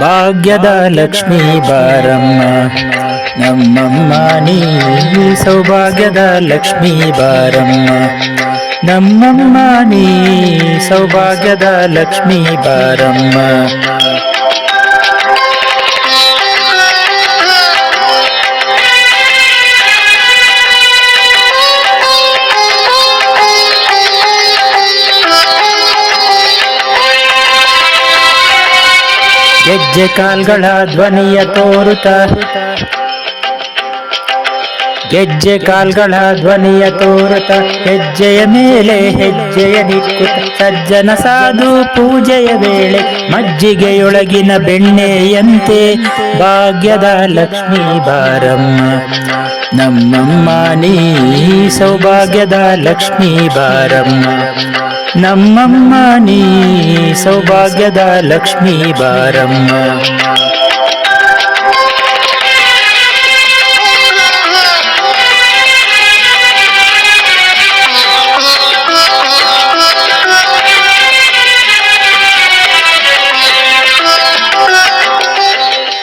ಭಾಗ್ಯದ ಲಕ್ಷ್ಮೀ ಬಾರಮ್ಮ ನಮ್ಮಮ್ಮ ನೀ ಸೌಭಾಗ್ಯದ ಲಕ್ಷ್ಮೀ ಬಾರಮ್ಮ ನಮ್ಮಮ್ಮ ನೀ ಸೌಭಾಗ್ಯದ ಲಕ್ಷ್ಮೀ ಬಾರಮ್ಮ. ಗೆಜ್ಜೆ ಕಾಲ್ಗಳ ಧ್ವನಿಯ ತೋರುತ್ತ ಗೆಜ್ಜೆ ಕಾಲ್ಗಳ ಧ್ವನಿಯ ತೋರುತ್ತ ಹೆಜ್ಜೆಯ ಮೇಲೆ ಹೆಜ್ಜೆಯ ನಿಕ್ಕುತ್ತ ಸಜ್ಜನ ಸಾಧು ಪೂಜೆಯ ವೇಳೆ ಮಜ್ಜಿಗೆಯೊಳಗಿನ ಬೆಣ್ಣೆಯಂತೆ ಭಾಗ್ಯದ ಲಕ್ಷ್ಮೀ ಬಾರಮ್ಮ ನಮ್ಮಮ್ಮ ನೀ ಸೌಭಾಗ್ಯದ ಲಕ್ಷ್ಮೀ ಬಾರಮ್ಮ ನಮ್ಮಮ್ಮ ನೀ ಸೌಭಾಗ್ಯದ ಲಕ್ಷ್ಮೀ ಬಾರಮ್ಮ.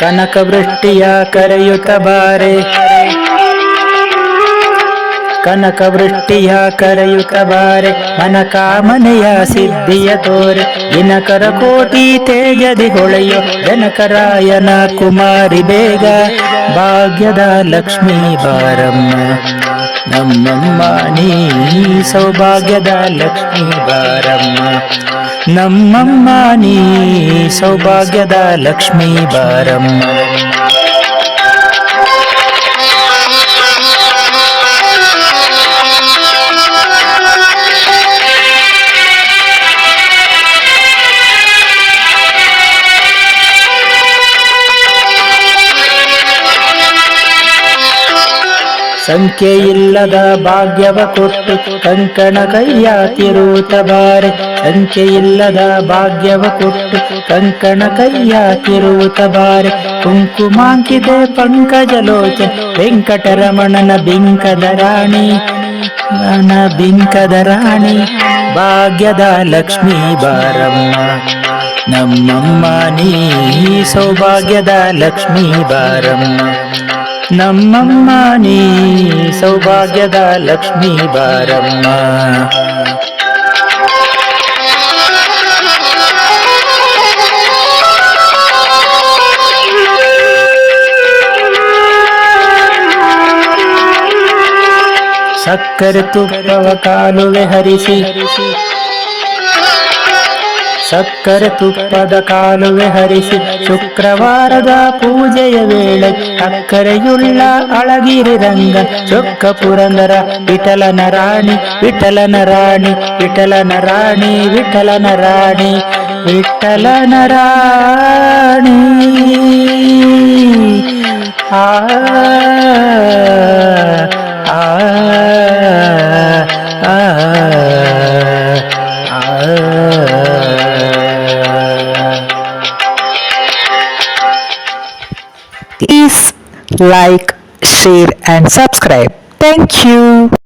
ಕನಕ ವೃಷ್ಟಿಯ ಕರೆಯುತ್ತ ಬಾರೆ ಕನಕ ವೃಷ್ಟಿಯ ಕರೆಯುತ್ತ ಬಾರೆ ಮನಕಾಮನೆಯ ಸಿದ್ಧಿಯ ತೋರೆ ದಿನಕರ ಕೋಟಿ ತೇಜದಿ ಹೊಳೆಯೋ ಜನಕರಾಯನ ಕುಮಾರಿ ಬೇಗ ಭಾಗ್ಯದ ಲಕ್ಷ್ಮೀ ಬಾರಮ್ಮ ನಮ್ಮಮ್ಮ ನೀ ಸೌಭಾಗ್ಯದ ಲಕ್ಷ್ಮೀ ಬಾರಮ್ಮ ನಮ್ಮಮ್ಮ ನೀ ಸೌಭಾಗ್ಯದ ಲಕ್ಷ್ಮೀ ಬಾರಮ್ಮ. ಸಂಖ್ಯೆಯಿಲ್ಲದ ಭಾಗ್ಯವ ಕೊಟ್ಟು ಕಂಕಣ ಕೈಯ ತಿರುವುತ ಬಾರೆ ಸಂಖ್ಯೆಯಿಲ್ಲದ ಭಾಗ್ಯವ ಕೊಟ್ಟು ಕಂಕಣ ಕೈಯ ತಿರುವುತ ಬಾರೆ ಕುಂಕುಮಾಂಕಿದೆ ಪಂಕಜಲೋಚನ ವೆಂಕಟರಮಣನ ಬಿಂಕದ ರಾಣಿ ಬಿಂಕದ ರಾಣಿ ಭಾಗ್ಯದ ಲಕ್ಷ್ಮೀ ಬಾರಮ್ಮ ನಮ್ಮಮ್ಮ ನೀ ಸೌಭಾಗ್ಯದ ಲಕ್ಷ್ಮೀ ಬಾರಮ್ಮ ನಮ್ಮಮ್ಮ ನೀ ಸೌಭಾಗ್ಯದ ಲಕ್ಷ್ಮೀ ಬಾರಮ್ಮ. ಸಕ್ಕರೆ ತುಪ್ಪವ ಕಾಲುವೆ ಹರಿಸಿ ಸಕ್ಕರೆ ತುಪ್ಪದ ಕಾಲುವೆ ಹರಿಸಿ ಶುಕ್ರವಾರದ ಪೂಜೆಯ ವೇಳೆ ಅಕ್ಕರೆಯುಳ್ಳ ಅಳಗಿರಿ ರಂಗ ಚೊಕ್ಕ ಪುರಂದರ ವಿಠಲನ ರಾಣಿ ವಿಠಲನ ರಾಣಿ ವಿಠಲನ ರಾಣಿ ವಿಠಲನ ರಾಣಿ ವಿಠಲನ ರಾಣಿ ಆ ಆ ಆ Please like, share and subscribe. Thank you.